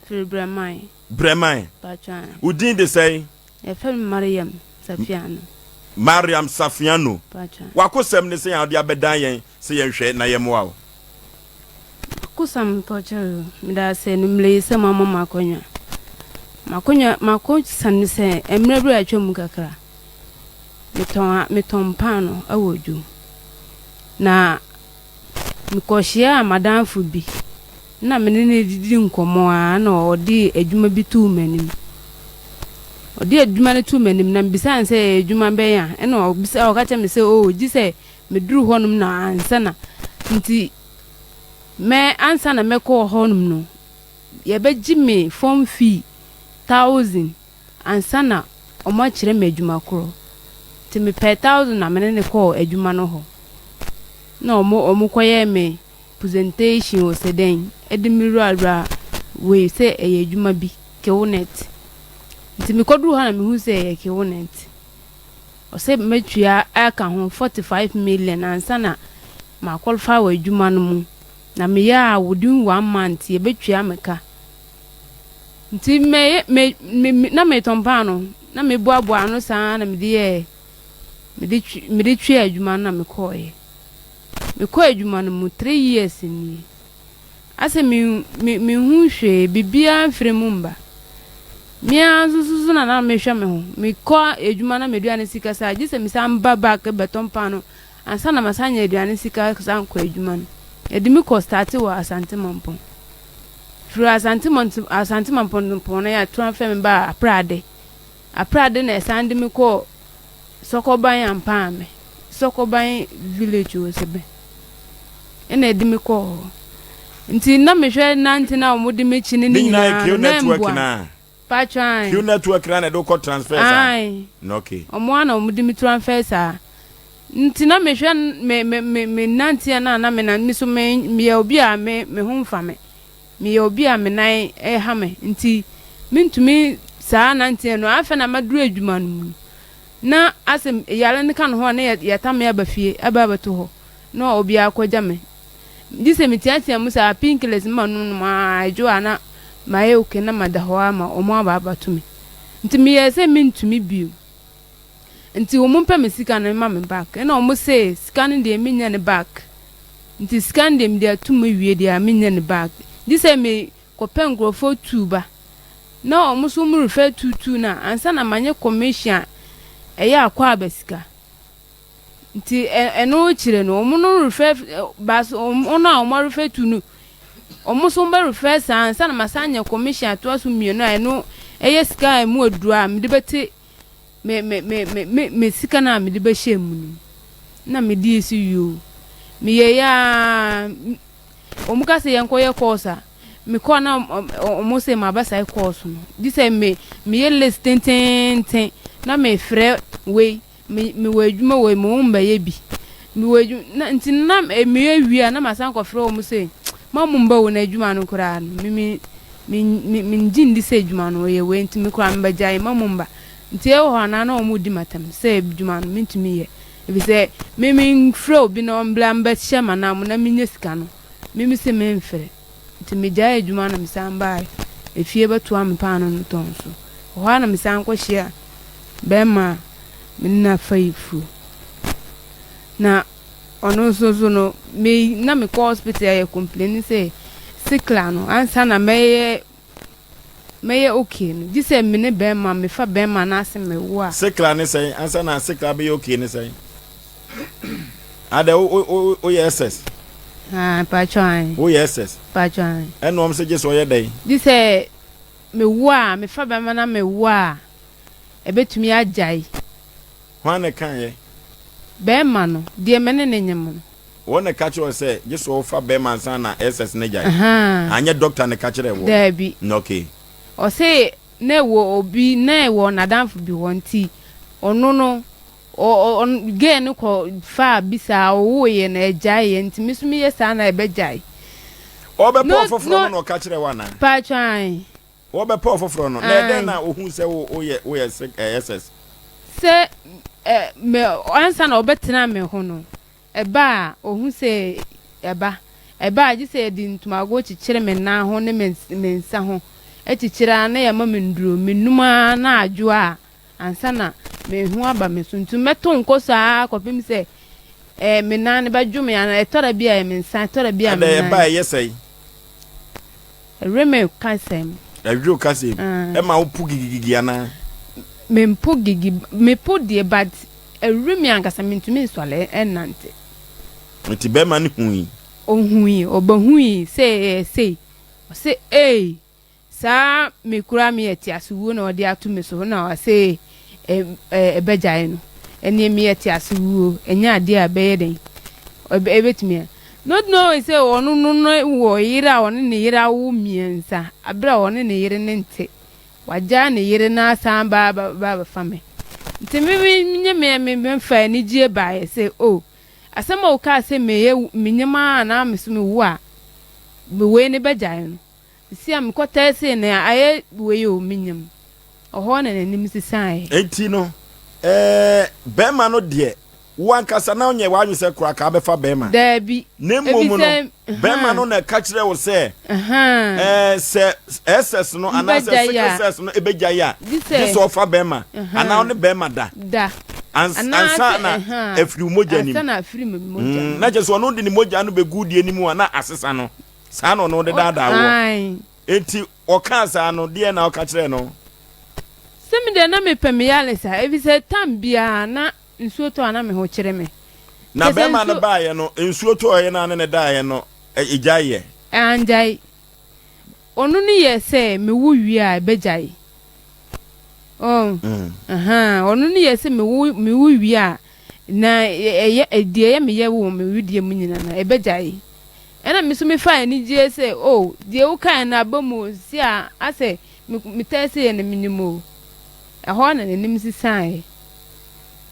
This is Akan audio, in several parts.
Free Bremai. Bremai. Patron. Udin de say? A film Mariam Safiano. Mariam Safiano. Patron. Wakosem ne say how dia bedan say yen hwe na yem wa. Kusam pocho mida se nimle se mama makonya. Makonya san se emrebru atwam kakra. Meton pano awoju. Na mikoshia madam fubi. Na menene didi nkomo a na odi adwuma bi tu manim. Odi adwuma ne tu manim na bisa nse adwuma be ya e na obisa okacha me se o ji se meduru honum na ansa na nti me ansa na meko honum no ye beji me form fee 1000 ansa na o ma kire me adwuma kro ti me per 1000 na menene ko adwuma no ho na omo koye me presentation o seden edimiru alra we say eye adwuma bi kewonet nti me koduru ha na me hu say eye kewonet o say metua aka ho 45 million ansa na ma qualify wa adwuma no mu na me ya within 1 month ye betua meka nti me na me tompa no na me boaboa no saa na me de twa adwuma na me koye me ko adwuma no mu 3 years ni ase me hu hwe bibia mfre mu mba me azuzu na me hwe me ho me ko adwuma na me duane sika sa gise me sam baba ke betompa no ansa na masanya aduane sika san ko adwuma no edimi ko start wa asante mampon fru asante mampon no ya transfer me ba aprade na sande me ko sokoban ampa me sokoban village wo sebe ena edimi ko nti na me hwe nanti na omudi me chini ni na network na patran Q network na do ko transfer sa no okay omo na omudi me transfer sa nti na me hwe me nanti na me na mi so me obi a me hu mfa me obi a me nan ha me nti mintumi sa nanti no afa na maduru adwuma no na asem yale ne kan ho na yatam ya bafie ababato ho na obi akogya me dise mitiatia musa pinkless manu ma joana ma yoke na madaho ma omo ababato me nti me yese mintumi biu nti omo mpa me sika na ma me back na omo say sika ne de menya ne back nti sika ne de atum wie de menya ne back dise me kopen grofo tuba na omo so mu refer tutu na ansa na manye commission eya akwa abasika nti eno chire no omo no refer bas ono a omo refer tu no omo so mba refer ansa na masanya commission to aso mienu a eno eye sika emu adura me de beti me sika na me de be hyemu na me di esi yo me ye ya omo ka se yenkoye course me ko na omo se ma basa course no di se me ye list ten na me frɛ we me wadwuma we mo mba ye bi me wadwu na nti na me awia na masan ko frɛ omo se mamu mba wo na adwuma no kura no me njindi se adwuma no ye we nti me kura mba jai mamu mba nti e ho na omo di matam se adwuma no mintumi ye ebi se me frɛ obi na ombla mba hyema na mo na menye sika no me se me mfrɛ nti me jai adwuma na me san ba efie beto am pa no tonso ho na me san ko hia bema minna faifu na ono so no me na me call hospital ya complain say sickle no ansa na meye okay no di say me ne bema me fa bema na ase me wo a sickle ne say ansa na sickle be okay ne say ada o yes pa chan o yes pa chan eno am say je so ye dai di say me wo a me fa bema na me wo a ebetumi ajai hwane kan ye be ma no de mene ne nyem wona ka che o se je so fa be man san na SS ne jai anya doctor ne ka kire wo dabi okay o se na wo obi na wo nadamfo bi wonti ono no o ge ne ko fa bisa wo ye na ajai ye ntimi so mi ye sa na ebe jai o be po foforo no ka kire wa na pa twan wo be po foforo no na den na ohun se wo ye SS se me ansa na obetena me ho no eba ohun se eba ji se di ntumago chichire me na ho ne mensa ho etichira na ya mama nduro menuma na adwoa ansa na mehu aba mesuntu meto nkosa kopim se menane badwum ya na etora bia ya mensan etora bia menane ade ba yesai reme kasem adwo kasem ma opu gigigi ana mempo gigi mepo de but reme ankasa mentumi nswale enante nti be ma ne hui ohui obahui say sa mekura me eti asuwo na odi atu me so na wa say ebejai no eni me eti asuwo enya ade abeye den ebetumi not know say onu no wo yira onu ne yira wo miensa abra onu ne yire ne nte waja ne yire na san ba fame nti me nye me fa ni gie ba say oh asema o ka say me nyema na mesumi wo a be we ne bejai no si am ko tese ne aye we yo minyam oho na nanim sisan enti no bema no de wankasa na onye wanyu se kura ka befa bema da bi nemmom no bema no na ka kire wo se se ss no ana se sickle no ebeja ya this ofa bema ana on bema da ansa na afiri moja ni ansa na afiri moja na je so no de ni moja no begu die ni mu na asesa no sa no de dada wo enti okasa no de na okakire no semi de na mepem yale sa ebi se tambia na nsuo to ana me ho kire me na be ma no baaye no nsuo to ye na ne daaye no ejaye anjai onu ni ye se me wu wi a bejaye onu ni ye se me wu wi a na edie ye me ye wo me widie mu nyina na ebejaye ena me so me fa ni je se oh die wo kan na abamu si a ase me tese ye na minimo eho na nim sisan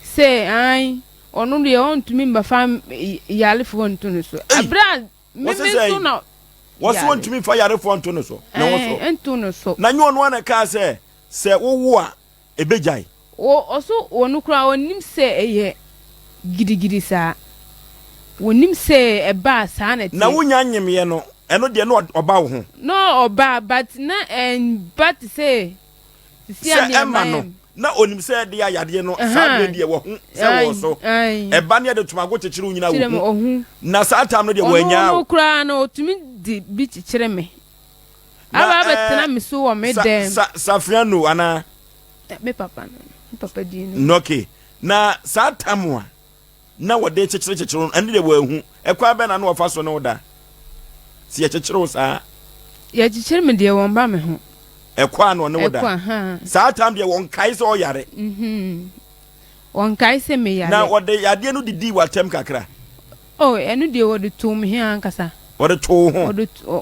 se ai onu de on tumi mbafa yalefo ntunu so abra me so na waso ntumi fa yalefo ntunu so na waso ntunu so na nyo no na ka se wowo a ebejai oso onu kura onim se eye gidigidi sa wonim se eba sa na ti na wonya nyemye no eno de no oba wo ho no oba but na but say si no na onim se de ayade no sa de wo ho se wo so eba ne de tumago chechire nyina wo na sa tam no de wanya no kura no tumi di bi chechire me aba betena me so wo me dem Safriano ana me papa di no okay na sa tam na wode chechire ande de wo ahu ekwa be na no fa so no da si ye chechire wo sa ye chechire me de won ba me ho ekwa no ne wo da sa tam de won kai so yare won kai se me yare na wode yade no didi watem kakra oh enu de wode to me he ankasa wode to ho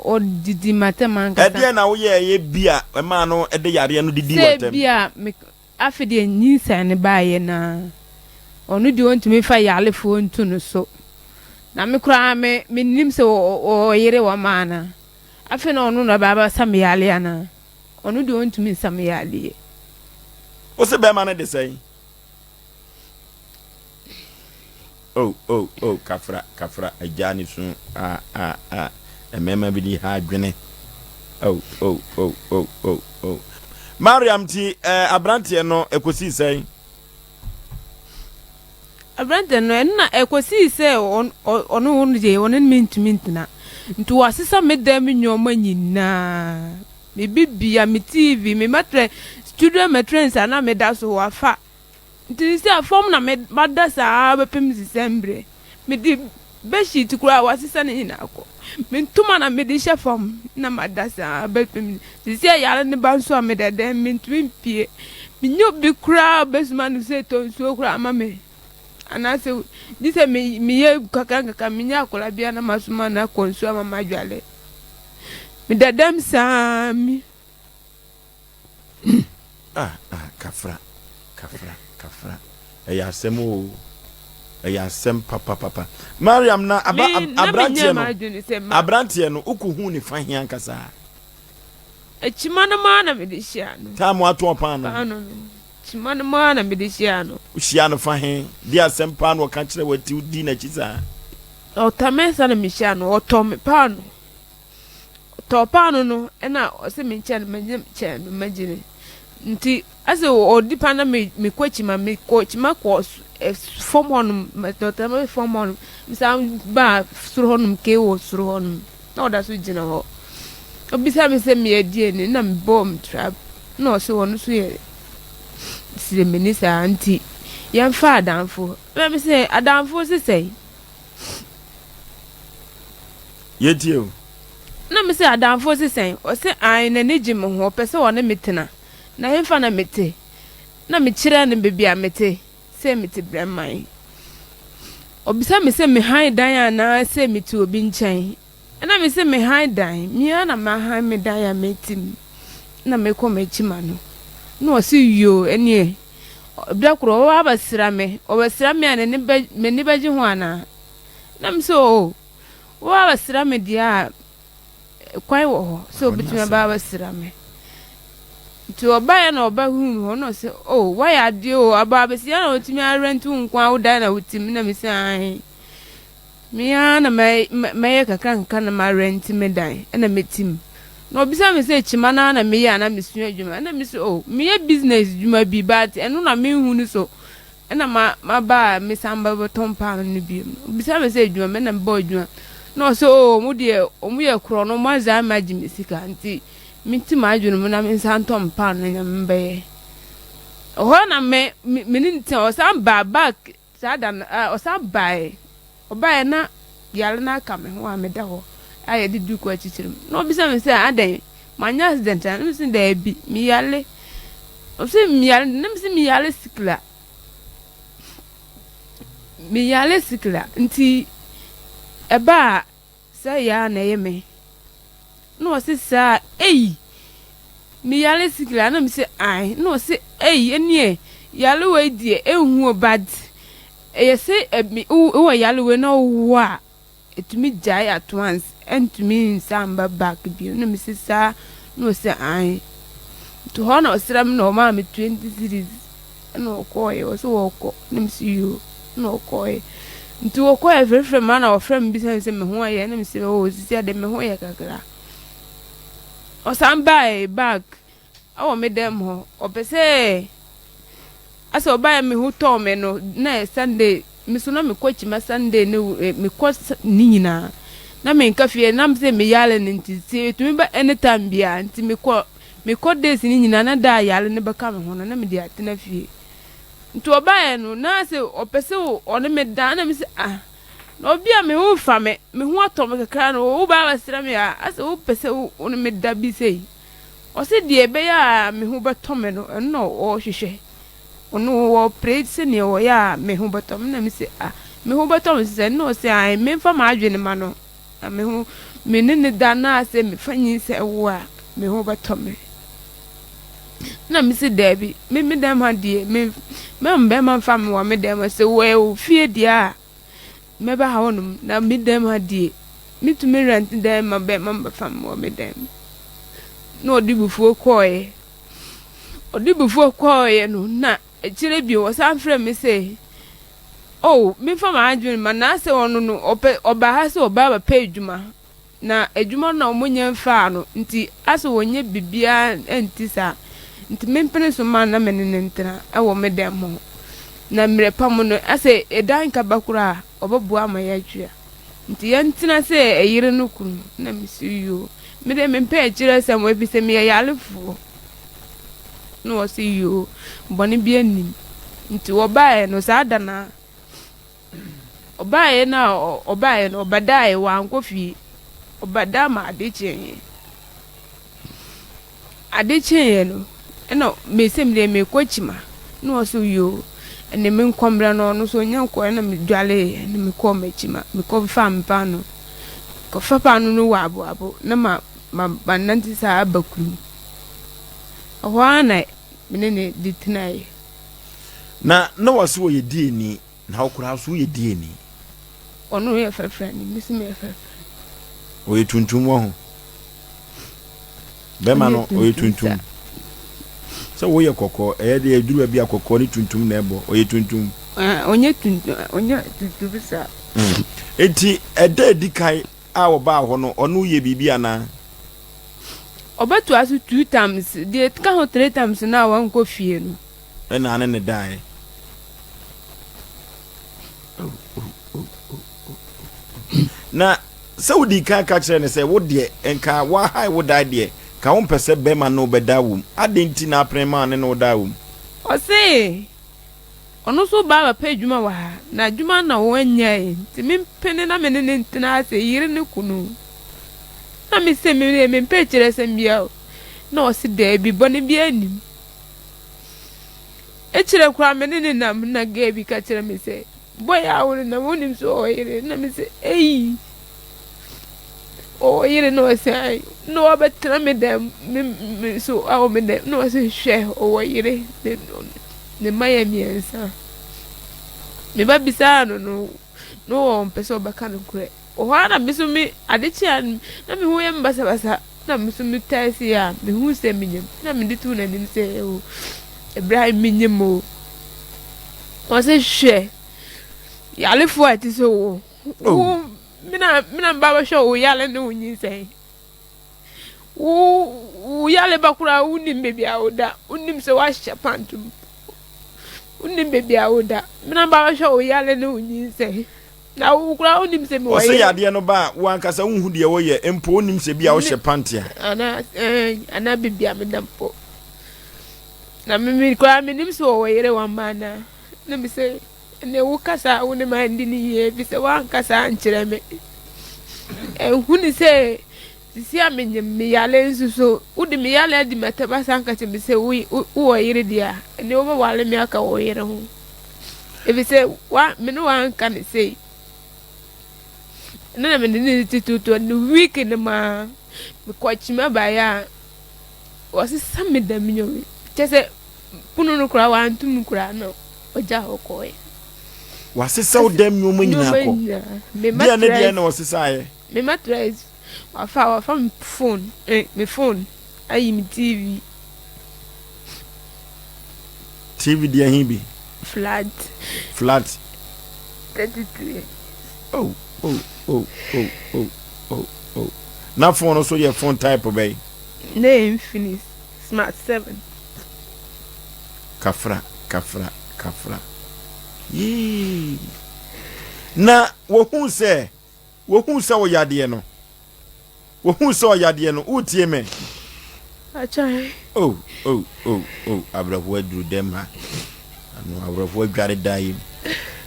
wode didi matem ankasa ede na wo ye bia e ma no ede yare no didi watem se bia me afide nyinsa ne baaye na onu de won tumi fa yale fo ntunu so na me kura me nim se o yere wa mana afi na onu na baba sam yale ana onu de won tumi sam yale o se be ma na de sei oh kafra ajani sun emema bi di ha adwene oh Mariam ti abrante no ekosi sei abrante no na ekosi sei onu je onu mintuna ntu wasisa medam nyoma nyina me bibia me TV me matre studio matrens ana me da so wafa nti si afom na me madasa bepem December me di bedsheet kura wasisa ne nyina akọ me ntuma na me di shefom na madasa bepem si yare ne banso me dede me ntwimpie me nyo bi kura besuma no se to nso kura mama ana se dise me ye kaka me nya akola bia na masuma na konso mama dwale me dedem sami kafra eya semo eya sem papa Mariam na abrante no ukuhu ni fa hia nkasa echimana mana me de shiano tamu ato opan no chimana mana me de shiano ushiano fa hin dia sem pa no ka kire wati udi na chiza o tamesa na me shiano o to me pa no topano no na ose me nche na magine nti ase o dipa na me kwachima me kwachima ko form on doctor me form on misam ba suru honum ke wo suru honum na oda so gina ho obisa me se me adie ni na me bomb trap na o se wonu so ye sire menisa anti yan fa adanfo me se adanfo se sei yetio na me se adanfo se sei o se an na ne gim ho pese wona metena na hemfa na mete na me kire ne bebia mete se mete breman obisa me se me han dan ana se mete obi nchen na me se me han dan mi ana ma han me dan ya metim na me ko mechima no na o se yo enie bia kro wa basira me o basira me ana ne ne baji ho ana na me so wa basira me dia kwai wo ho so bituma ba basira me ti oba ya na oba hu ho no se oh why ade o aba besi ya na otimi arent nkwa woda na otimi na me se an me ya na me kakra nka na ma rent me dan na metim na obisa me se chima na me ya na mesu adwuma na me se oh me ya business adwuma bi but eno na me hu ni so na ma ba me samba botom pa no bi obisa me se adwuma me na me ba adwuma no so mu de omu ye kro no ma za ma gi mesika nti minti ma adwuma mu na me santom pa no nya mbe ho na me ni nti o san ba back sa da o san bai oba na yale na ka me ho ameda ho aye di du ko achichirim no bisa me se adan manya accident na me se da bi mi yale o se mi yale na me se mi yale sikla nti eba sa ya na ye me no se sa mi yale sikla na me se ai no se enie yale we die ehu bad ye se o yale we no wa etumi jai at once entumi nsamba back bi no me se sa no se ai to ho na osram no ma me 20 series no ko ye o so wo ko no me se you no ko ye nti wo ko e frefre ma na wo frem bi se me ho ye no me se o sisi ade me ho ye kakra o samba e back awo me dem ho o pese asa oba me ho to me no na Sunday me so na me kwachi ma Sunday ne me kwa ni nyina na me nka fie na me se me yale ne nti se tumi ba anytime bia nti me kwa days ni nyina na da yale ne baka me ho na me di atena fie nti oba no na se o pese o ne me da na me se na obi a me ho fa me ho ato me kakra no wo ba basira me asa wo pese o ne me da bi sei o se die be ya me ho beto me no no o hwehwe ono wo praise ne wo ya me ho beto me na me se me ho beto me se no se ai me fa ma adwene ma no me ho me ne da na se me fanyi se wo a me ho beto me na me se debi me dem ha die me mbe ma fa me wa me dem se wo fie dia me ba ha wonum na me dem ha die me to me rent dem ma be ma fa me wa me dem no odibufuo koye no na echire bi wo san frɛ me se oh me fa ma adwene ma na se wono no oba ha se oba ba pa adwuma na adwuma na omonye mfa no nti ase wonye bibia enti sa nti me mpene so ma na me ne ntena ewo me dem ho na mre pam no ase edan ka bakura obabu ama ya twia nti yentina se eyire no kunu na misiyo me de me mpe echire se mo ebi se me yalefo no o si yo boni bi anim nti obae no sa dana obae na obae no obadae wa ankofi obada ma adechenye no eno me se me de me kwachima no o so yo ene me nkomra no so nyanko na me dwale ene me ko machima me ko fam pa no ko fa pa no wa abo na ma nanti sa abakuru ohwana menene ditnai na waso ye dieni na okura so ye dieni onu ye fefre ni misime fefre o ye tuntum wo ho be ma no o ye tuntum so wo ye kokko e de aduru bi akokko ni tuntum na ebo o ye tuntum onye tuntum bisa enti eda dikai a wo ba ho no onu ye bibia na obeto asu 2 times de ka ho 3 times na wan ko fie no na ne dai na saudi ka kire ne say wo de enka wa hai wo dai de ka won pese be ma no be da wum adenti na prema ne no da wum o se ono so ba pa adwuma wa na adwuma na wo anya ti me pene na me ne ntina ase yire ne kunu na me se me pe kire se mbia na o se da bi bone bi anim e kire kwa me ne nam na ga bi ka kire me se boy awure na wonim so o yire na me se o yire no say no abetra me dem me so awo me dem no say hwe o yire ne Miami ensa me ba bisa no on pese obaka no kure o ha na me so me adechi na me hu ye mbasa basa na me so me taisi ya me hu se me nyem na me ditu na nim se o Ibrahim me nyem o se hwe ya le fo ati so o mina baba show yale ne unyi sei u yale bakura unim bebi aoda unim se wa shapantum unim bebi aoda mina baba show yale ne unyi sei na ukura unim se me wo se yade no ba wan kasa unhu de wo ye empo unim se bia wo shapantia ana bebi amedampo na mimi kwa minim se wo yere wan mana na mi se ne wukasa woni ma ndi ni ye bi se wan kasa ankyere me huni se sisi amenyem me yale nsuso udi me yale di mataba sanka me se wo yire dia ne wo wale me aka wo yire ho e bi se wa me no wan ka ne se na me ni titutu ni week ne ma me kwachima ba ya wo se same da me nyo chese punu no kura wa antum kura no oja hokoe wasisa odem nyoma nyina ko dia ne dia na wasisa ye me mattress wa fa phone me phone ayi mi TV dia hibi flat 33 oh na phone so your phone type obey name finish smart 7 kafra yee na wohu se wo yade no utie me achai abrafo aduru dem ha anu abrafo adware dai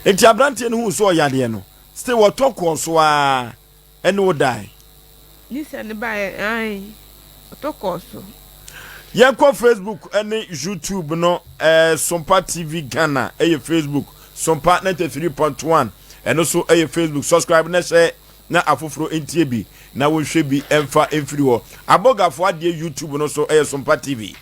enti abrante no hu so yade no still wo tokọ so a ene wo dai lisa ne ba ai tokọ so yanko Facebook ene YouTube no SOMPA TV Ghana Facebook SOMPA 93.1 and also Facebook subscribe na share na afoforo entie bi na wo hwe bi emfa emfiri ho abogafo ade YouTube no so SOMPA TV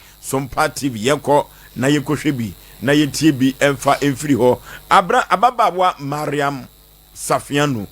yanko na yanko hwe bi na yentie bi emfa emfiri ho ababawa Mariam Safiano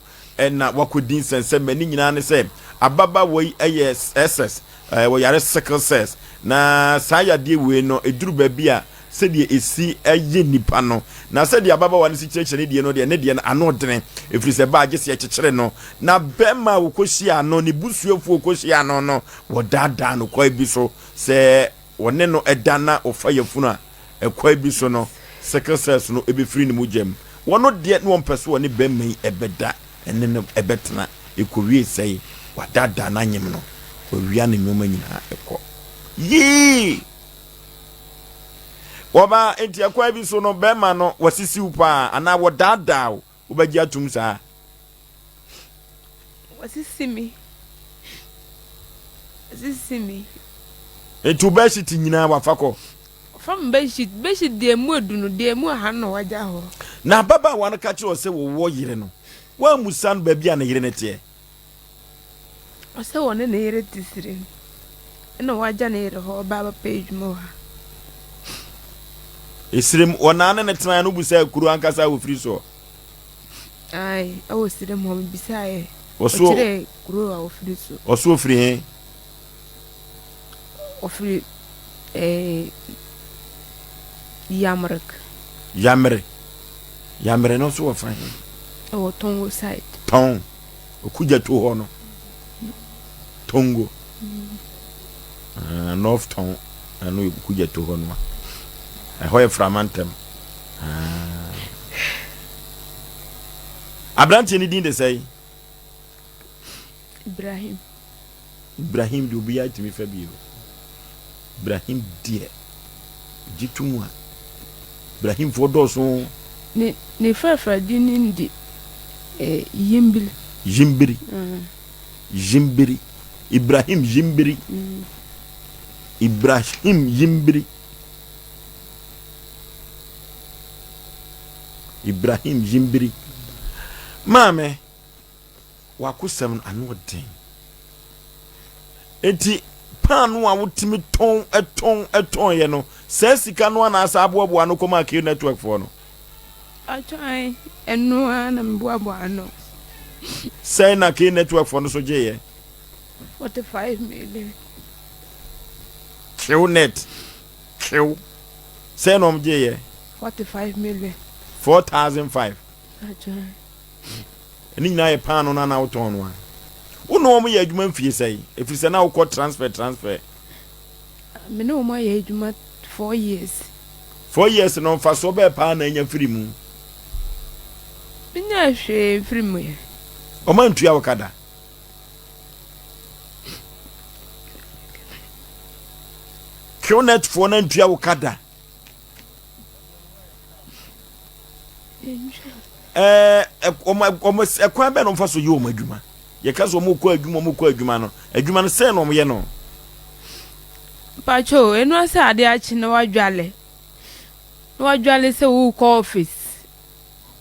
na wakodin sense mani nyina ne se ababa woi SS wo yare sickle cells na saya de we no eduru ba bia se de esi aye nipa no na se de ababa wa ne si kyekye de no de ne de ano dene efiri se ba agye se kyekere no na bema wo kohyia no ne busuafu kohyia no wo dada no kwa bi so se wone no edana ofayefunu a ekwa bi so no sickle cells no ebefiri ne mugem wono de no mpese wone bema ebeda ene no ebetena ekowie sei wadada na nyem no owia ne nyoma nyina ekọ yi woba enti akwa bi so no bema no wasisi upa ana wodada wo bagi atum sa wasisi mi etu beshi ti nyina wafako fam beshi de mu adunu de mu ha no waja ho na baba wan ka kire o se wo yire no wa musan ba bia na yire ne tie o se wona ne yire tisire ina waja ne yire ho baba page mo ha isrim wona ne tena no busa kuru ankasa wo firi so ai awo sire mo bisa e oso kire kuru awo firi so oso firi he ofiri yamre no so wo fine o tongo side ton okuja to ho no tongo North Town anu kuja to ho no ɛhɔ framantem Abrante ni din de say Ibrahim do bi atimi fa bi Ibrahim die jitumwa Ibrahim fo do so ne fa din ndi yimbiri Ibrahim Jimbiri Ibrahim Jimbiri Ibrahim Jimbiri Mame wakusem anu den enti panu a wotimi ton eton ye no se sika no na asa aboabo anu koma ke network for no atwai enu na mboabo anu say na ke network for no so je ye 45 million QNet Q say no mje ye 45 million 4,005 atwai eni na ye panu na woton no uno mo ye adwuma mfie say efiri na wo transfer me no mo ye adwuma 4 years 4 years no fa so be pa na nya firi mu binya hwe firi mu ye o man tuya wakada QNet for na tuya wakada ekwan be no fa so ye o madwuma ye ka so mo kɔ adwuma no se no mo ye no pacho enu asa ade achi na wadwale se wo kɔ office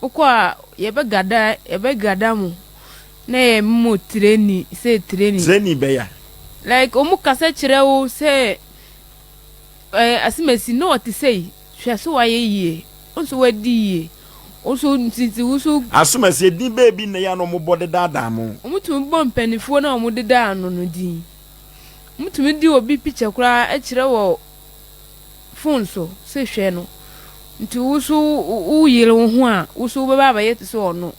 ukɔ a ye be gada mu na ye mo training be ya like omu kasa kire wo se asimesi no what say hwe so wa ye yie onso wadi yie oso ntiti uso asumasi din baby na ya no mo bode dada mo omutum bɔ mpanifo na omu deda ano no din mutum di obi picture kura a kire wo phone so se hwe no nti uso uyire wo ho a uso baba ba yete so ono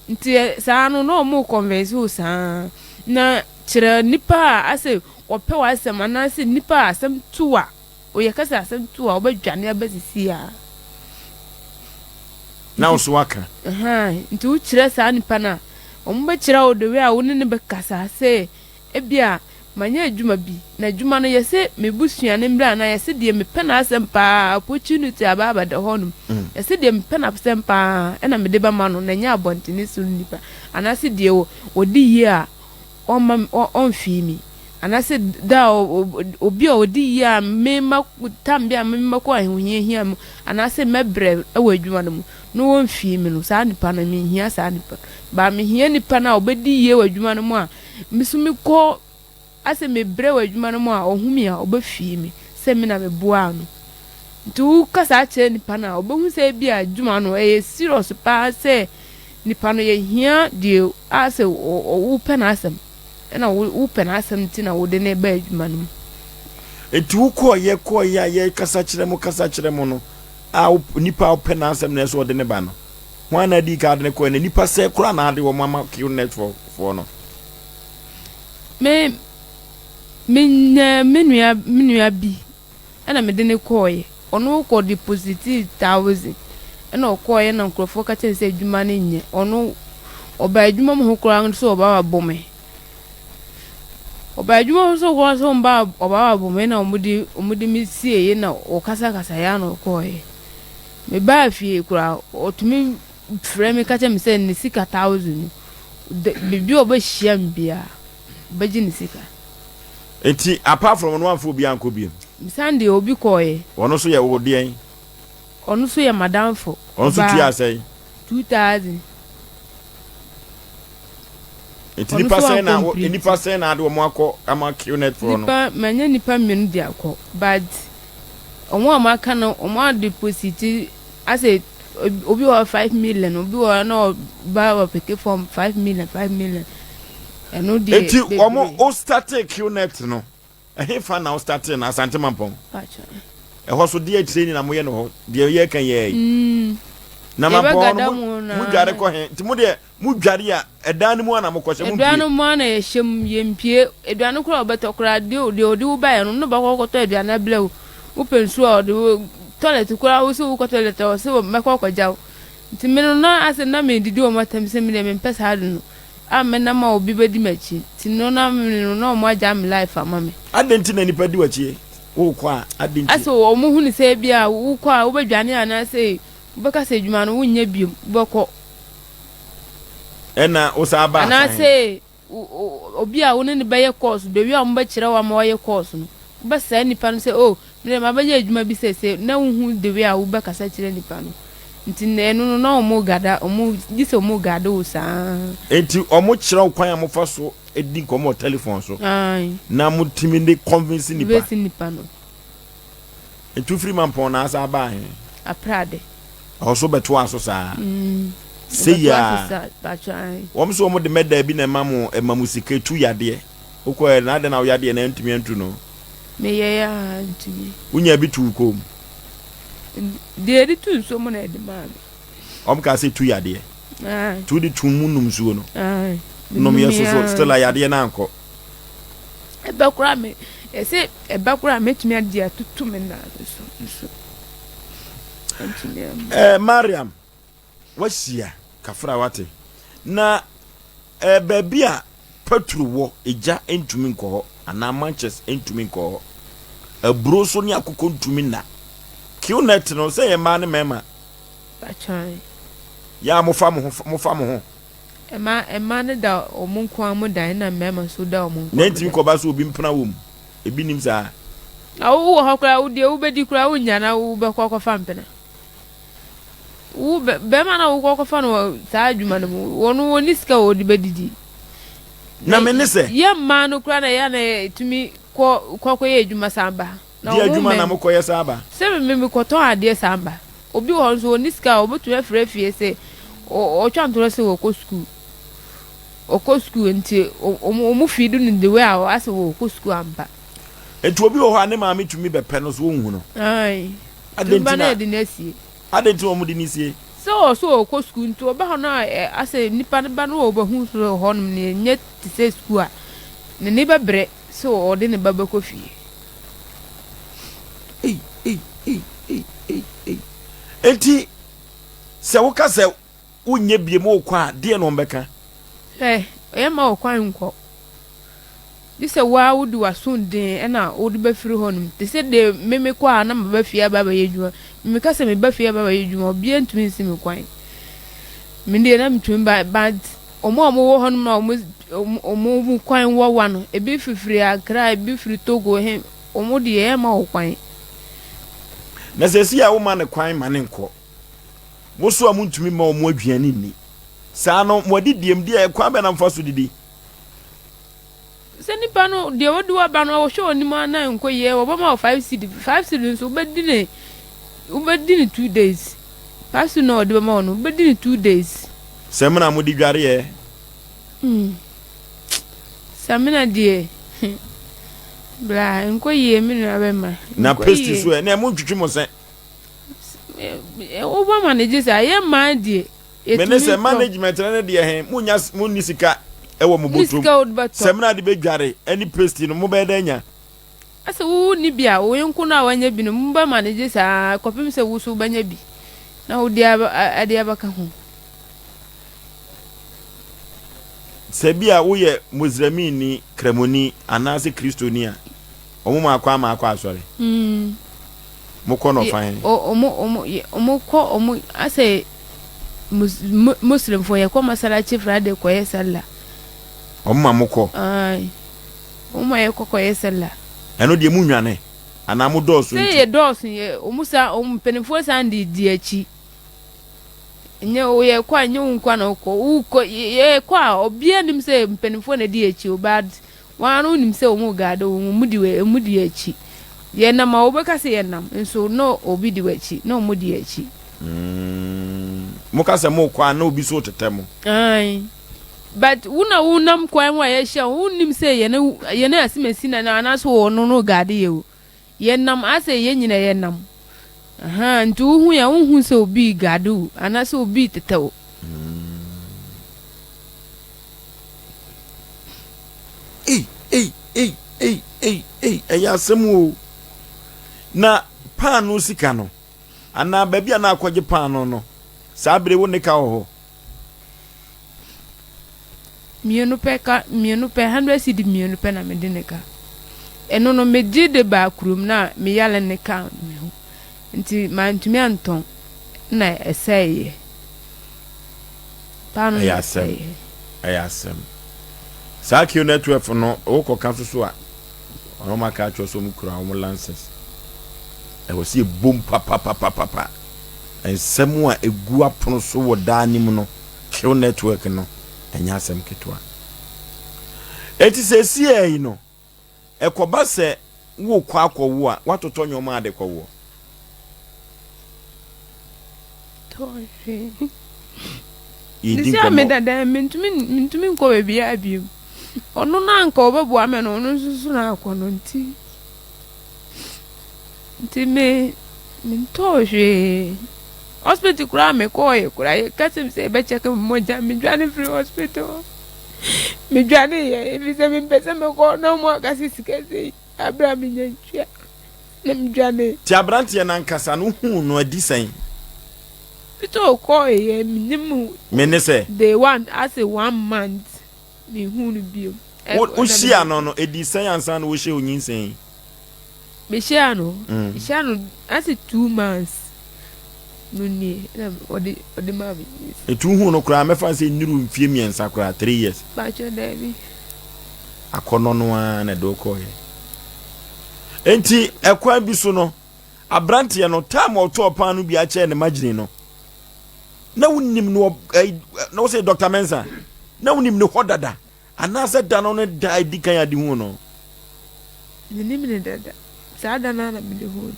nti sa no no mo converse wo sa na kire nipa ase ope wa asem na ase nipa asem tuwa oyekasa asem tuwa obadwane abasisi a na so waka nti wo kire sa nipa na omba kire wo de we a wo ne be kasa se ebia manya adwuma bi na adwuma no yese mebusua ne mbra na yese de me pena asem pa opportunity ababa de honum yese de me pena asem pa na me de ba ma no na nya abontene so nipa anase de wo di yi a on fimi anase da obi odi ya mema tambia mema ko ahunhia mu anase mebre ewa adwuma no mu no won fimi no sa nipa na me hia sa nipa ba me hia nipa na obedi ye wa adwuma no mu a misumi ko ase mebre wa adwuma no mu a ohumi a obafimi se me na me boa no ntu kasa che nipa na obehu se bia adwuma no serious pa se nipa no ye hia de ase o pena asem na wo pena asem ti na wo de ne ba adwuma no etu ko ye kasa kire mo no a nipa pena asem na so de ne ba no ho na di ka de ne ko ne nipa se kura na de wo mama QNet for no menua bi ana me de ne ko ye ono ko deposit 1000 ana ko ye na nkrofo ka che se adwuma ne nye ono oba adwuma mo kura so oba wa bome oba adwuma so ko so mba oba wa bome na omudi mi sie ye na o kasa ya no ko ye me ba fie kura otumi frame ka che me se ne sika 1000 bibi oba hia mbia baji ne sika enti apart from one for bi anko bi Sunday obi koye ono so ye wo de en ono so ye madam fo ono so tia say 2000 enti nipa say na ade wo akọ ama QNet for no nipa manya nipa menu di akọ but omo amaka no omo deposit ase obi wa 5 million obi wa no ba wa peke from 5 million eno di enti omo o start QNet no fa na o start na asante mampom pacha ho so de training na mo ye no de ye kan ye na mapon mu dware ko he ti mu de mu dware ya edan mu ana mokɔ hye mu edan mu ana ye hyem yempie edan ko obeto kra de odi wo ba ye no ba kɔkɔtɔ edan ablew wo pensu a odi toilet kra wo so wo toilet o se wo mekɔ kɔjaw ti me no na ase na me didi o matam se me de me pesa adu no amena ma obi bedi machi ti no na me no na o mo aja me life amame adenti na nipa di wachi wo kwa adenti ase o mo hu ni se bia wo kwa wo bedwane ana se beka se djuma no wunya biom beko ena o sa ba ana se obi a woni ne beye course de wi a mo ba kire wa ma ye course no ba sa nipa no se oh me ma ba ye djuma bi se na hu de wi a wo beka sa kire nipa no nti na enu no mo gada mo gise mo gada o sa enti o mo kire kwan a mo fa so edi komo telephone so na mo timi de convince nipa no etu free man pon na asa ba he aprade also beto aso sa say ya wom so mo de meda bi na mamu sika tu yade okọ na de na yade na ntimi antu no me ye ya ntimi unya bi tu kom de di tu so mo na de ma ka say tu yade tu di tu munum so no no me so still yade na anko e ba kura me e say e ba kura me tumi ade atutu me na so Mariam wasia kafra wate na baby a patru wo eja entumi nko ana Manchester entumi nko aburo so ne akoko ntumi na Qnet no say ma ne mema bachan ya mo fa mo ho ema ne da omunko amu dan na mema so da omunko na entumi ko ba so obi mpena wo mu ebi nim sa awu ho kra wo de wo bedi kra wo nya na wo be kokko fa mpena wo be ma na wo kokko fa no sa adwuma no wono woni sika wo de bedidi na me ne se ye ma no kra na ya na tumi kokko ye adwuma samba na wo adwuma na mo koye samba se me koton ade samba obi wo so woni sika wo betu afre fie se o twantoro se wo ko school nti o mu fidu ni the way a ase wo ko school amba etu obi wo ha ne ma me tumi be pe no so wo hu no ai adentina de nasi adenti wo mu de nisi so ko school nti oba ho na ase nipa ba no oba hu so ho no ne nye ti se school a ne ne ba bre so o de ne baba ko fie enti se wo ka se unye bie mo kwa de no mbeka e ma o kwan nko dise wa wudi wasunde ena wudi ba firi honum te se de meme kwa na ba fie baba yedwuma me ka se me ba fie baba yedwuma obi antumi nsi me kwan me de na mtumi ba omo wo honum na omo kwan wo wa no ebi fifiri akra ebi firi Togo he omo de e ma o kwan na se si ya wo ma ne kwan ma ne nko wo so amuntumi ma omo aduane ni sa no mo di diem di e kwan be na mfa so didi seni pano de wodi wa bano wo show ni ma na nko ye wo ba ma 5 cd so ubedi ni 2 days pasu no de ba ma no ubedi ni 2 days semina mo di dware ye samina die bla nko ye mi na be ma na pesti so e na mo twitwi mo se o ba manage sa ye ma die me ne se management na de he mo ni sika ewo mo botum semna de bedware any pesti no mo be da nya ase wo ni bia wo yenko na wanya bi no mo ba manage sa kopim se wo so banya bi na wo dia ade abaka ho se bia wo ye muslimini ni kremoni anase kristonia omo ma akwa asore mo ko no fan omo ko omo ase muslim fo ye ko masala chi friday ko ye sallah omma moko ai omma ye kokko yesella eno de mu nwane ana mu dosu nti ye dosu ye omusa ompenifo sandi di achi nye o ye kwa nye unkwa na uko ye kwa obia nim se mpenifo na di achi obad wanu nim se omu gado mudi achi ye na ma obeka se ye nam nso no obi di achi no mudi achi muka se mo kwa na obi so tetemo ai but unam kwa nwa ye sha unim se ye na asimesi na anaso no gade ye nam ase ye nyina ye nam nti hu ya hu se obi gadu ana se obi tetew eya semu na panu sika no ana baby ana akwaje panu no sa bere wo ne ka ho mienu pe 100 cedi mienu pe na me de ne ka eno no me di de ba krum na me yale ne ka me ho nti man tumi anton na eseye panu ya eseye ayasem Sickle network no oko kan so a ono maka cho so mu kura o lances e wo si boom papa ensemu a egu apono so wo danim no Sickle network no enya asem ketwa eti se si ei no ekoba se wo kwa akwo a watoto nyoma ade kwo toje idi ko me dada mentumi nko be bia abiem ono na nka obebu ame no ono susu na akwo no nti me toje hospital kura me koye kura ye kasim se be check mo ja me dwane free hospital me dwane ye if se me pese me ko no mo kasi sikese abra me nyantua na me dwane ti abrante na nkasa no hu no adi sen pito koye ye minimum me ne se day one as a 1 month me hu no bio o shia no edi sen ansan wo hye onyin sen me shia no as a 2 months no ni odi ma bi etu hu no kura mefa se niru mfie miensa kura 3 years ba cho David akono no na do koye enti ekwa bi so no abrante no time o to pan no bi a che ne magini no na wunim no na wo say Dr. Mensa na wunim no hodada anasa da no da di kan adi hu no nim ne dada sa da na bi hu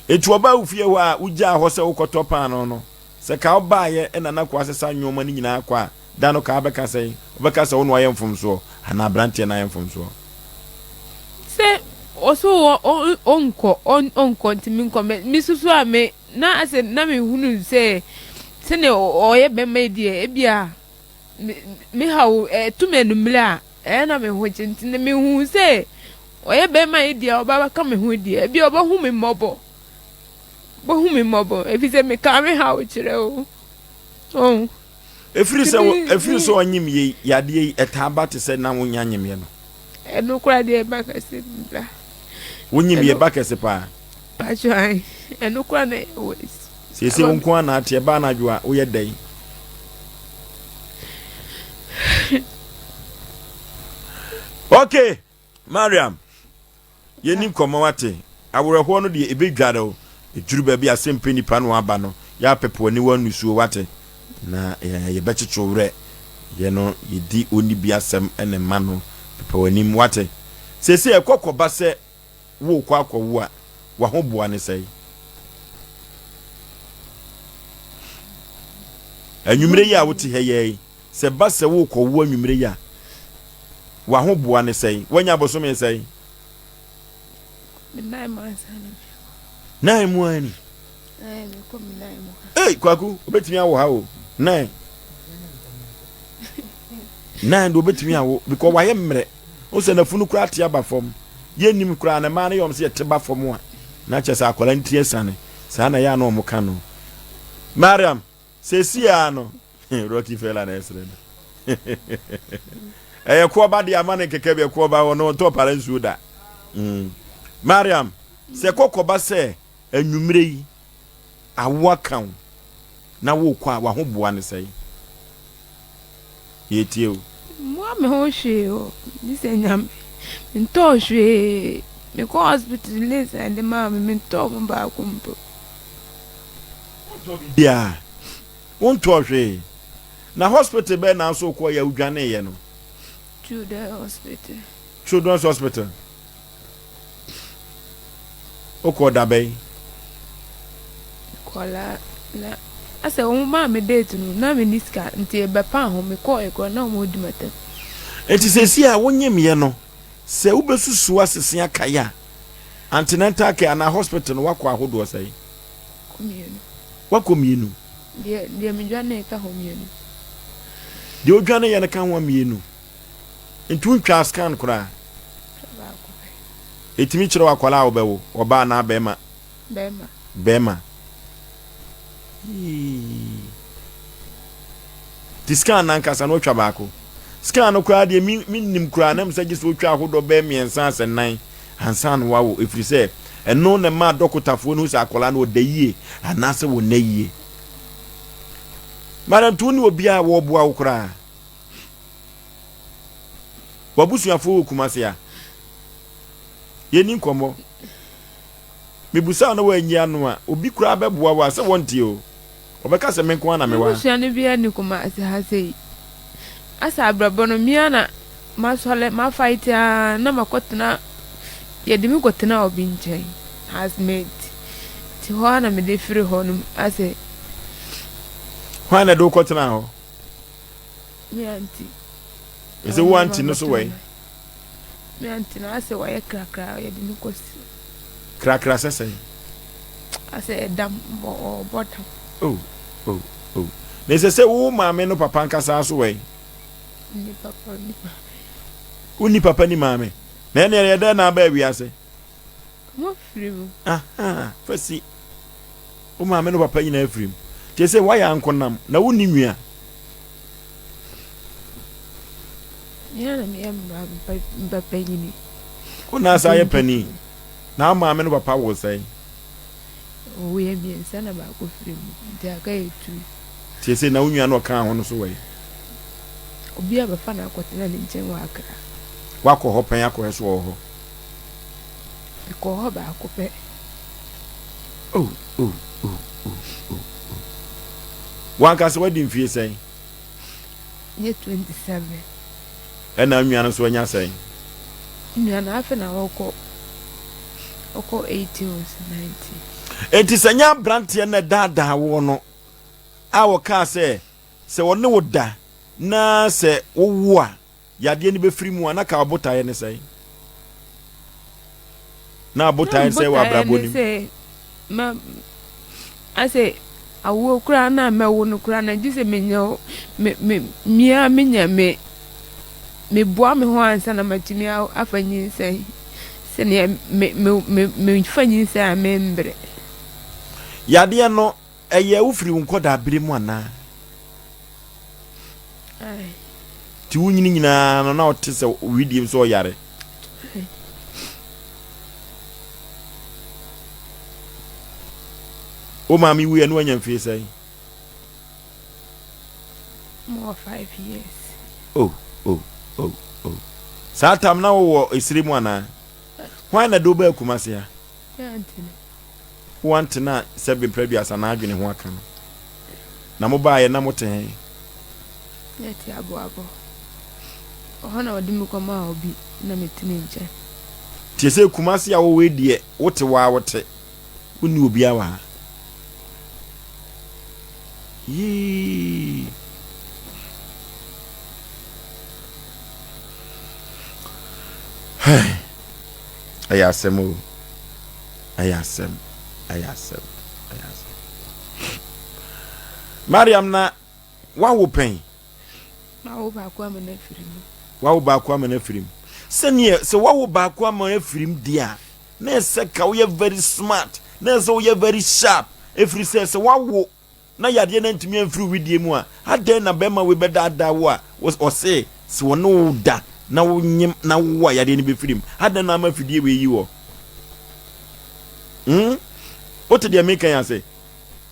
etu oba ufie ho a uja ho se ukoto pan no se ka oba ye na na kwa sesa nyoma ni nyina kwa da no ka beka sei obeka se wo no ayemfomso ana abrante na ayemfomso se oso onko ntimi nko me susu a me na ase na me hunu se ne oye be me die ebia me hawo tumenu mla na me ho chinti na me hu se oye be ma die oba ka me hu die ebia oba hu me mobo bo hu me mobo efi se me ka me hawo kire o efiri so onyim ye yade etaba te se na wonya nyim ye no eno kura de ba ka se bla wonyim ye ba ka se pa joy eno kura na se wonko na ate ba na dwo a wo ye dai okay Mariam yeni koma wate aworeho no de ebedware o ejuru ba bi asempeni pa no aba no ya pepo ni wanu suo wate na ye bechichowre ye no yedi oni bi asem ene ma no pepo anim wate sese ekokoba se wo kwa akwo a wa ho boa ne sei anwumre ya wote heye se ba se wo kwo wo anwumre ya wa ho boa ne sei wanya bosom sei nine mwani kwaku obetimi awo ha o nine do obetimi awo because waye mre o se na funu kura tia ba fom ye nim kura na ma na yom se te ba fom a na chesa akola ntie sane sa na ya na omo ka no Mariam se si ya no Rocky fella na esre ko ba dia ma ne keke be ko ba wono to pare nsu da Mariam se kokoba se anwumre yi awo kan na wo kwa wa ho boa ne sei yetie o mo me ho hwe o disenya nto hwe me ko hospital lese and ma me nto mo ba kumpo dia wonto hwe na hospital be na so ko ya udwane ye no children's hospital oko dabe kola na asa o ma me date no na me niska nti be pa ho me ko eko na mo di mata enti sesi a wonyem ye no se ubesusu asese akaya antenatal care na hospital no wakọ ahodo sai Commune. What commune? Dear Midjane Cahomian. The old Johnny and a can 1 million. In 2 chars can cry. It meets your Aqualao or Bana Bema. Bema. The scan anchors and no tobacco. Scan no crowd, the minimum cranum said just will try who bear me and sons and 9 and son. Wow, if you say, and no, the mad doctor phone who's Aqualano de ye, and Nasa will nay ye. Madam Tuni will be a war cry. Babus your fool, Kumasia. Yenin Como. Mibusa no way in Yanua, will be crab a boy was I want you. Obacas a menkwana me wa. Shani be a Nukuma as I say. As I brabonomiana, Masole, my fighter, Namakotana, Yedimukotana or Binche has made. Tijuana me de free home as a. Why I do cotton? Me auntie. Is it one to no way? Me auntie, I say, why a cracker, Yedimucos. Cracker, I say. I say a dumb or bottom. Oh. They say, oh, my men no papa casa away. Uni papa ni mammy. Then I don't know, baby, I say. What free? First see. Oh, my men no papa in every. They say, why Uncle Nam? No, uni me. Yeah, me am by penny. Who knows I a penny? Now, my men no papa will say. We are being sent about good free. They are gay too. They say, no, you are not count on us away. Obi a fan of cotton and in Waka. Wako hop and yako as well. We call her back. Oh. One cast wedding fee say. Year 27. And now you are not when you say. You are half an hour or 80 or 90. It is a young brandy and a dada wono. Our car say, so no da. Na say, oh, ya didn't be free one. I can't butter any say. Now, butter and say, what Braboni I say, I will cry now, my own crown, and this is me, me, boy, me once, and I'm a Jimmy out after you say, send me, funny say, I remember. Ya dear no, a year free won't call that brimwana. Two winning no, tis a medium so yare. Oh, mammy, we are no one face, eh? More 5 years. Oh. Satam now is Rimwana. Why not do Bell Kumasia? Want to not 7 previous and I've been in Wakan. Namoba and Namote. Let Yabuabo. Honor Dimukoma will be Namitinja. Tis a Kumasia away, dear. What a wow, what it. Who knew be our. Yee. I ask him. Mariam na what will pay? My old back woman, What will back woman Ephraim? Senior, so what will back woman Ephraim, dear? Neseka, we are very smart. Neso, we are very sharp. If he says, what will na ya didn't to me and through with you? I dare na bema we better that was or say, so no da. Now, why I didn't be free. Had the number for you with you. What did you make? I say?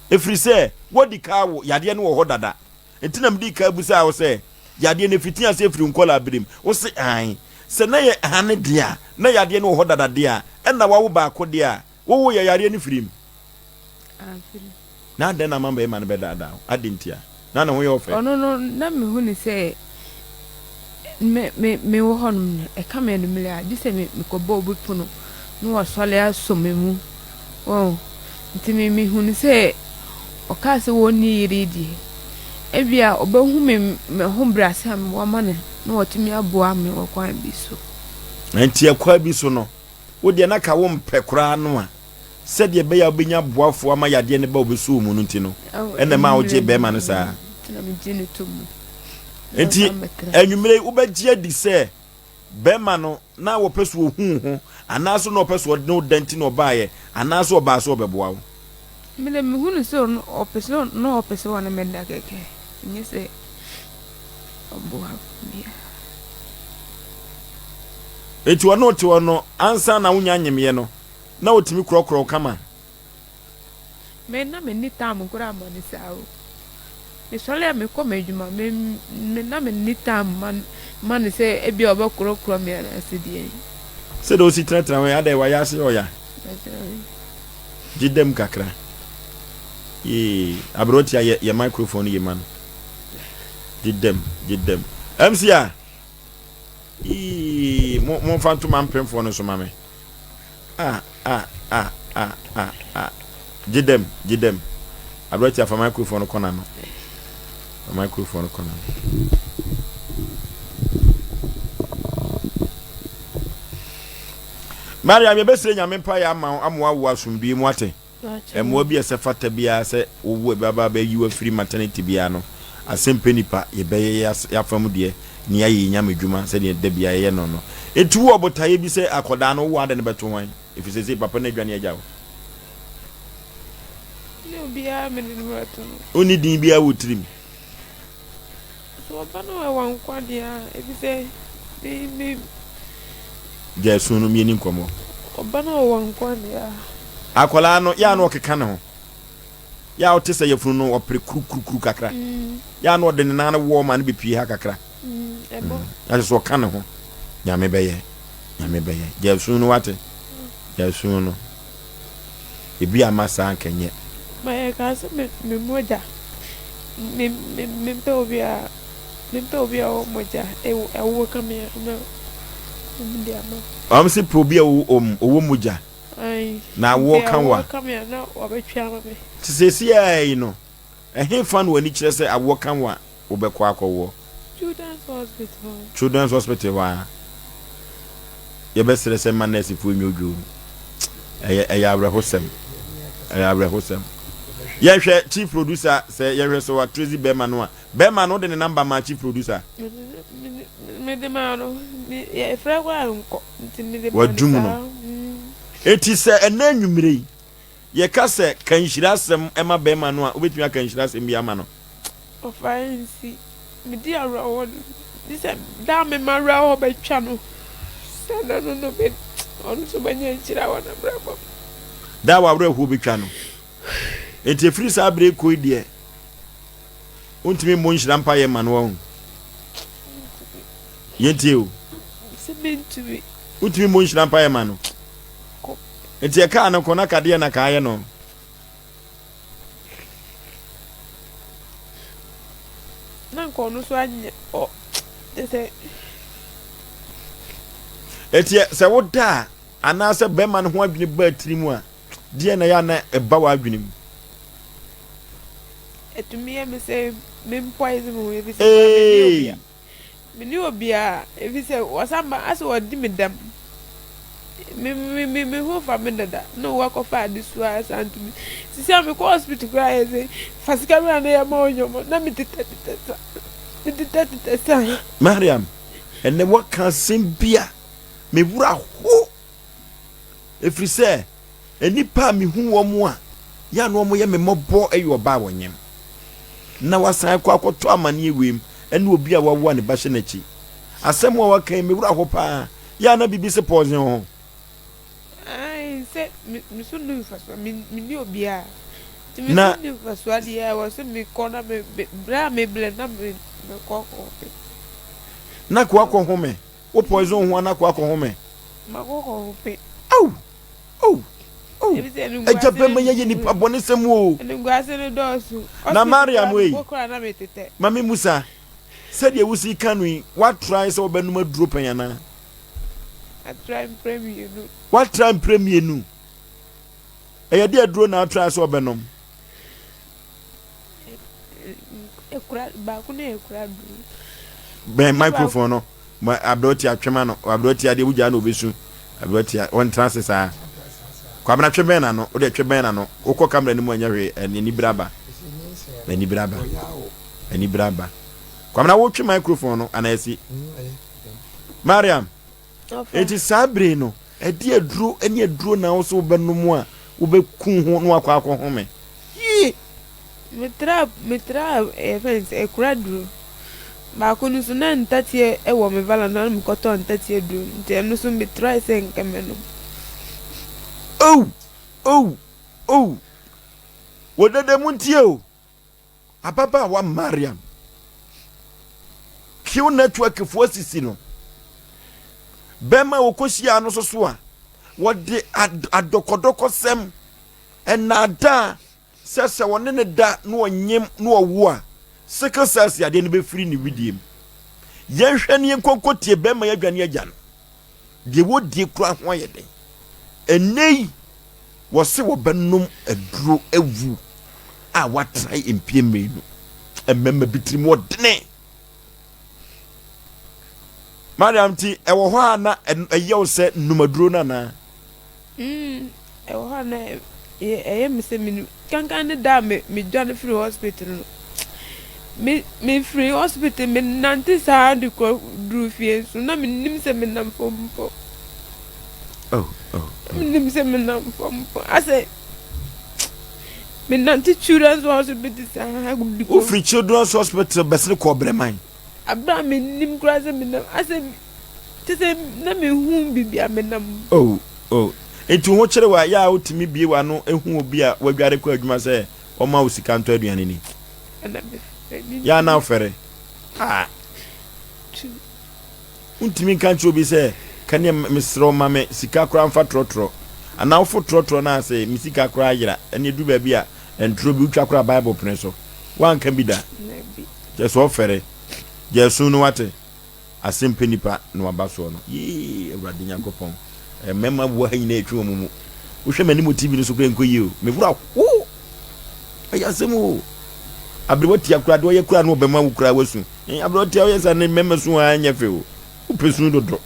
If you say, what the car, Yadian or Hodada, and Tinam D. Kabusa will say, Yadian if you say from Colabrim, or say, I say, Nay, Anna dear, Nay, Yadian or Hodada dear, and now I will back, dear. What were Yadian free? Now then, I'm a man better down. I didn't hear. None of your friends. Oh, no, let me only say. Me wo honum e kama en mele a dise me ko bobu puno no wa sole aso memu oh nti me hunu se o ka se woni yiridi e bia obahu me hombra sam wo mane no otimi aboa me wo kwan bi so nti akwa bi so no wo de na ka wo mpekura no a said ye be obinya boafo ama yade ne ba obesu mu no ntino ene ma wo je be ma no saa enti enwumere ubegye di se be ma no na wo peso hu ho anaso no peso no danti no baaye anaso oba so obeboa wo mele me hunu so no opeso wana menda keke nyese oboa bia eti wono ti wono ansa na wunya nyemye no na otimi krokro kama me na me ni tam kura amani sao e sole me ko medjuma me na me ni tam man se e bi oba krokro me na asidi se do si tratra we ade wa ya se oya jidem kakra abroti ya microphone ye man jidem MCA mo fanto man premfo no so mame jidem abroti afa microphone kona no microphone kona Maria me besere nyame pa ya amwa wo asumbi mu ate emwo bi ese fata bia se wo baba ba yi wa free maternity bia no asempe nipa ye beye ya fam de ni ayi nyame dwuma se de bia ye no etu wo botaye bi se akoda no wo ade ne beto wan if se papa na dwane agya wo no bia me ne beto oni din bia wo trim so ba no wan kwadia ebi se me Jesu no mieni nkomo oba na wan kwadia akola no ya no keka ne ho ya otese yefunu no opre kru kakra ya no de ne na wo ma no bepi ha kakra ebo ya so ka ne ho nyame beye Jesu no wate Jesu no ebi amasa ankenye ma ka se me moja me pe obia o moja e wo kamera no si probia owo muja na wo kan wa kamera na obetwa me tisesi ai no ehe fan wani kire se awo kan wa obekọ akọwo children's hospital wa ye besere se manesi fu enyoju eya abrahosem ye hwe chief producer se ye hwe so wa Tracy Bema no de ne number ma chief producer me de mano ye fra kwa nko ntimi de no eti se enanwumire ye ka se kanhira asem ema Bema no a obetumi akanhira asem bi ama no o fancy me di arawo this da me marawo betwa no se no be onu so banya nchira wana brabo da wa bra hu betwa no eti free sa break ko die untimi mo nhyira mpa ye ma no wo yentio sementui untimi mo nhyira mpa ye ma no eti e ka no kona kade na ka ye no nan ko no so anye o ese eti se woda ana se Bema no ho adwene ba tirimu a die na ya na eba wa adwene mu etumi me se me poison mo e bi se me ni obia e bi se wasamba aso wadi medam me ho fa me dada no wa ko fa disu asantu mi sisi am ko hospital cry say fasika me na ya ma onyomo na me tete Mariam ene wa kan sembia me wura ho efri se enipa me hu wo mo a ya no mo ye me mobo eyo ba wonyem na wasan kwa akoto amane ewem ene obi a wawo ne ba hye nachi asem wa wakan me wura ho pa ya na bibi se pause ho ai se mi sunu faso mi ni obi a ti mi sunu faso dia wa se mi kona me bra me ble na me ko na kwa ko ho me o poison ho na kwa ko ho me ma ko ho pe au eja be me ye ni pabone sem o na Mariam we mami Musa said ye wusi kanui what try so benum aduro panyana I try premier no what try premier no e de aduro na try so benom ekura ba ku na ekura du ben microphone no ma abdoti atwema no abdoti ade wuja na obesu abdoti on trances a kwabena twebena no o de twebena no ukọ camera ni mu anya hwe ni braba kwabena wo twe microphone no anasi Mariam eti sabre no edi aduro eni aduro na wo so benom a wo be kun ho no akwa home metra friends ekraduro ba ko nu so na ntatie e wo me vala na me koto ntatie duro nti no so metra se nkemeno wo dede muntie o ababa wa Mariam kiu network fo sisi no bema wo kosia no so a wo de adokodoko sem enada sese woni ne da no onyem no owo a sickle cells ya de ne be free ni widiem yen hwane enkokotie bema ya dwane agya no de wo die kura ho ye den enei wo se wo benum aduro avu a watrai empie menu emema bitrim wo dene Mariam ti ewo ho ana eyew se numaduro na na ewo ho na me se me kankan ne da me dwane free hospital no me free hospital me nante sa de ko dru fie so na me nim se me nam pompo me nim se me nam pompo ase me nante children's hospital sa o free children's hospital besne ko breman abra me nim kura se me nam ase tese na me hu bibia me nam etu ho kire wa ya otimi bie wa no ehu obi a wadware kwa adwuma se o ma osika nto aduane ni ya na ofere untimi kan obi se kan ya mesro ma me sika kura mfa trotro ana ofo trotro na se mi sika kura yira ene du ba bi a entro bi utwa kura bible pene so wan kan bi da je so ofere je su no wate asempe nipa no abaso no yi awrade nyakopon mema wo ha nyina etwe omumu wo hwe mani mo tv no so kra nkoyi o me vura wo ayasemu abrewoti akura do ye kura no obema wo kura wasu abrewoti o ye sa ne mema so anya fe o pesu dodo